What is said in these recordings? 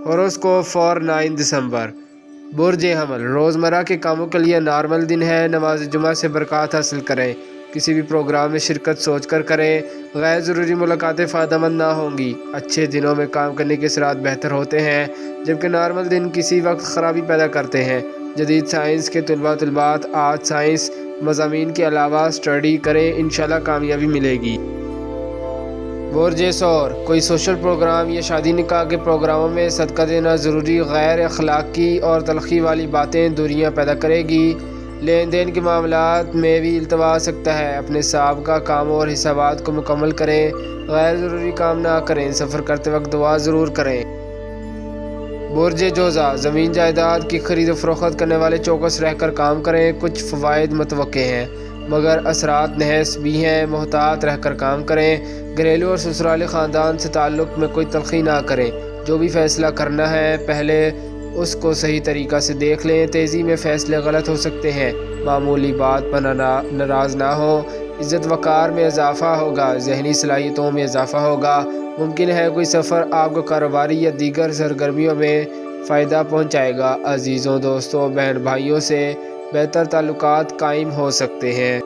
Horoscope for 9 दिसंबर। बुर्ज हमल, रोज़मर्रा के कामों के लिए नॉर्मल दिन है। नमाज जुमा से बरकत हासिल करें। किसी भी प्रोग्राम में शिरकत सोच कर करें। गैर ज़रूरी मुलाकातें फ़ायदेमंद ना होंगी। अच्छे दिनों में काम करने के असरात बेहतर होते हैं, जबकि नॉर्मल दिन किसी वक्त ख़राबी पैदा करते हैं। जदीद साइंस के तलबात आज साइंस मज़ामीन के अलावा स्टडी करें, इंशाल्लाह कामयाबी मिलेगी। बुर्ज सौर, कोई सोशल प्रोग्राम या शादी निकाह के प्रोग्रामों में सदका देना ज़रूरी गैर अखलाकी और तलखी वाली बातें दूरियां पैदा करेगी। लेन देन के मामलात में भी इल्तवा आ सकता है। अपने साबका काम और हिसाबात को मुकम्मल करें। गैर ज़रूरी काम ना करें। सफ़र करते वक्त दुआ ज़रूर करें। बुर्ज जोज़ा, ज़मीन जायदाद की खरीद फरोख्त करने वाले चौकस रहकर काम करें। कुछ फ़वाइद मुतवक्के हैं, मगर असरात नहस भी हैं। मोहतात रहकर काम करें। घरेलू और ससुराली ख़ानदान से ताल्लुक़ में कोई तलख़ी ना करें। जो भी फ़ैसला करना है पहले उसको सही तरीक़ा से देख लें। तेज़ी में फ़ैसले गलत हो सकते हैं। मामूली बात पर नाराज़ ना हो। इज़्ज़त वक़ार में इजाफ़ा होगा। ज़हनी सलाहियतों में इजाफ़ा होगा। मुमकिन है कोई सफ़र आपको कारोबारी या दीगर सरगर्मियों में फ़ायदा पहुँचाएगा। अज़ीज़ों, दोस्तों, बहन भाइयों से बेहतर ताल्लुकात कायम हो सकते हैं।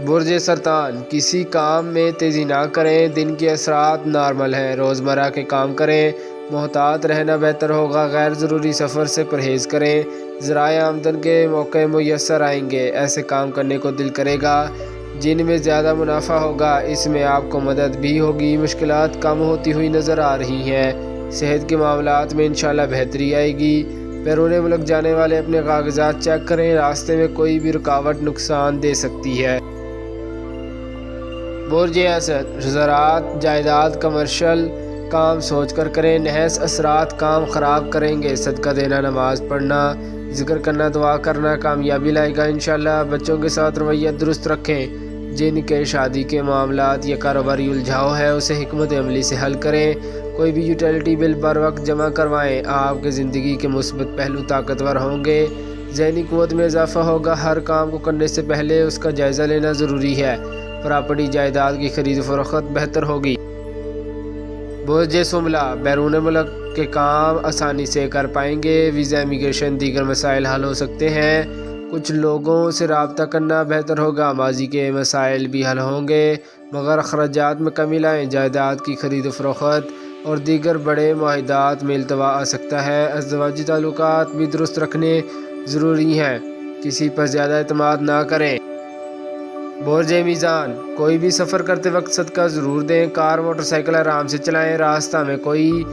बुर्ज सरतान, किसी काम में तेज़ी ना करें। दिन के असरात नॉर्मल हैं। रोज़मर्रा के काम करें। मोहतात रहना बेहतर होगा। गैर ज़रूरी सफ़र से परहेज़ करें। ज़राए आमदन के मौके मुयस्सर आएंगे। ऐसे काम करने को दिल करेगा जिनमें ज़्यादा मुनाफा होगा। इसमें आपको मदद भी होगी। मुश्किलात कम होती हुई नज़र आ रही हैं। सेहत के मामलात में इंशाल्लाह बेहतरी आएगी। बैरून मुल्क जाने वाले अपने कागजात चेक करें। रास्ते में कोई भी रुकावट नुकसान दे सकती है। बुर्ज असद, ज़राअत, जायदाद, कमर्शल काम सोच कर करें। नहस असरात काम ख़राब करेंगे। सदका देना, नमाज पढ़ना, ज़िक्र करना, दुआ करना कामयाबी लाएगा इंशाल्लाह। बच्चों के साथ रवैया दुरुस्त रखें। जिनके शादी के मामलात या कारोबारी उलझाव है उसे हिकमत अमली से हल करें। कोई भी यूटिलिटी बिल बर वक्त जमा करवाएं। आपके ज़िंदगी के मुस्बत पहलू ताकतवर होंगे। ज़हनी क़ुव्वत में इजाफ़ा होगा। हर काम को करने से पहले उसका जायज़ा लेना ज़रूरी है। प्रॉपर्टी जायदाद की खरीद फरोख्त बेहतर होगी। बुर्ज सुमला, बैरून मुल्क के काम आसानी से कर पाएंगे। वीज़ा, इमिग्रेशन, दीगर मसाइल हल हो सकते हैं। कुछ लोगों से रब्ता करना बेहतर होगा। माजी के मसाइल भी हल होंगे, मगर अखराजात में कमी लाएँ। जायदाद की खरीद फरोख्त और दीगर बड़े मुआहदात में इल्तवा आ सकता है। अज़दवाजी ताल्लुकात भी दुरुस्त रखने ज़रूरी हैं। किसी पर ज़्यादा एतमाद ना करें। बुर्ज मीज़ान, कोई भी सफ़र करते वक्त सदका ज़रूर दें। कार मोटरसाइकिल आराम से चलाएं। रास्ता में कोई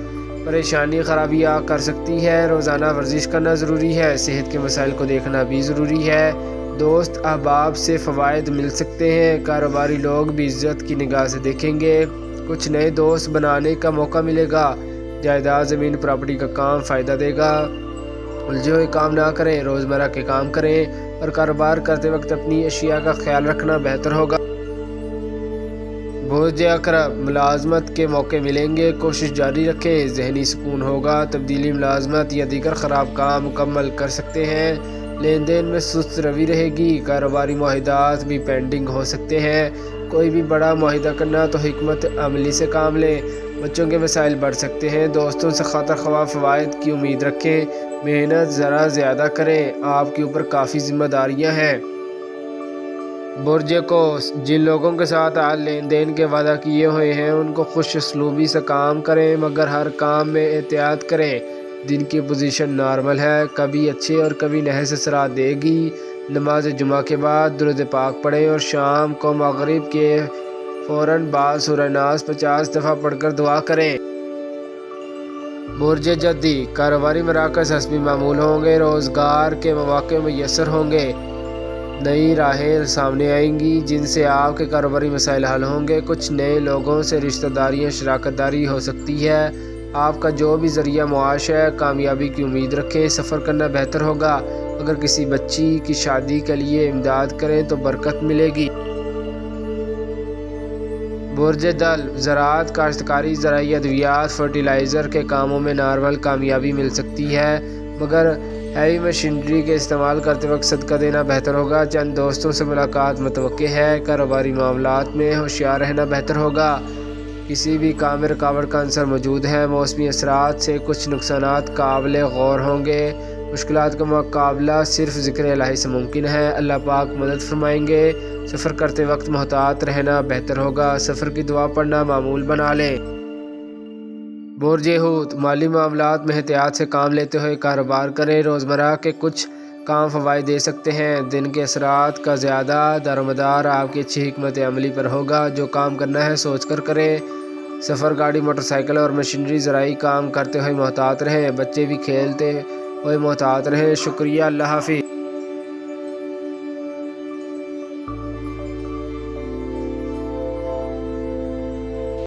परेशानी खराबी आ कर सकती है। रोज़ाना वर्जिश करना ज़रूरी है। सेहत के मसाइल को देखना भी ज़रूरी है। दोस्त अहबाब से फ़वाइद मिल सकते हैं। कारोबारी लोग भी इज़्ज़त की निगाह से देखेंगे। कुछ नए दोस्त बनाने का मौका मिलेगा। जायदाद, ज़मीन, प्रॉपर्टी का काम फ़ायदा देगा। उलझे हुए काम ना करें। रोज़मर्रा के काम करें और कारोबार करते वक्त अपनी अशिया का ख्याल रखना बेहतर होगा। बुर्ज अकरब, मुलाजमत के मौके मिलेंगे। कोशिश जारी रखें। ज़हनी सुकून होगा। तब्दीली, मुलाजमत या दीगर ख़राब काम मुकम्मल कर सकते हैं। लेन देन में सुस्त रवि रहेगी। कारोबारी मुआहदात भी पेंडिंग हो सकते हैं। कोई भी बड़ा मुआहदा करना तो हिकमत अमली से काम लें। बच्चों के मसाइल बढ़ सकते हैं। दोस्तों से खातर ख्वाह फ़वाइद की उम्मीद रखें। मेहनत ज़रा ज़्यादा करें। आपके ऊपर काफ़ी जिम्मेदारियां हैं। बुर्ज कोस, जिन लोगों के साथ आज लेन देन के वादा किए हुए हैं उनको खुश असलूबी से काम करें, मगर हर काम में एहतियात करें। दिन की पोजीशन नॉर्मल है। कभी अच्छे और कभी नहस असरात देगी। नमाज जुमा के बाद दुरूद पाक पढ़ें और शाम को मगरिब के फ़ौरन बाद सूरह नास 50 दफ़ा पढ़कर दुआ करें। बुर्ज जद्दी, कारोबारी मराकज़ हस्बी मामूल होंगे। रोज़गार के मौके मुयस्सर होंगे। नई राहें सामने आएंगी जिनसे आपके कारोबारी मसाइल हल होंगे। कुछ नए लोगों से रिश्तेदारियाँ, शराकतदारी हो सकती है। आपका जो भी ज़रिया मुआश है, कामयाबी की उम्मीद रखें। सफ़र करना बेहतर होगा। अगर किसी बच्ची की शादी के लिए इमदाद करें तो बरकत मिलेगी। बुर्ज दल, ज़राअत, काश्तकारी, ज़राई अद्वियात, फर्टिलाइज़र के कामों में नॉर्मल कामयाबी मिल सकती है, मगर हैवी मशीनरी के इस्तेमाल करते वक्त सदका देना बेहतर होगा। चंद दोस्तों से मुलाकात मुतवक्के है। कारोबारी मामलात में होशियार रहना बेहतर होगा। کسی بھی کام میں رکاوٹ کا عنصر موجود ہے۔ موسمی اثرات سے کچھ نقصانات قابل غور ہوں گے۔ مشکلات کا مقابلہ صرف ذکر الہی سے ممکن ہے۔ اللہ پاک مدد فرمائیں گے۔ سفر کرتے وقت محتاط رہنا بہتر ہوگا۔ سفر کی دعا پڑھنا معمول بنا لیں۔ برج حوت، مالی معاملات میں احتیاط سے کام لیتے ہوئے کاروبار کریں۔ روزمرہ کے کچھ کام فوائد دے سکتے ہیں۔ دن کے اثرات کا زیادہ دارومدار آپ کی اچھی حکمت عملی پر ہوگا۔ جو کام کرنا ہے سوچ کر کریں۔ سفر، گاڑی، موٹر سائیکل اور مشینری زرعی کام کرتے ہوئے محتاط رہیں۔ بچے بھی کھیلتے ہوئے محتاط رہیں۔ شکریہ، اللہ حافظ۔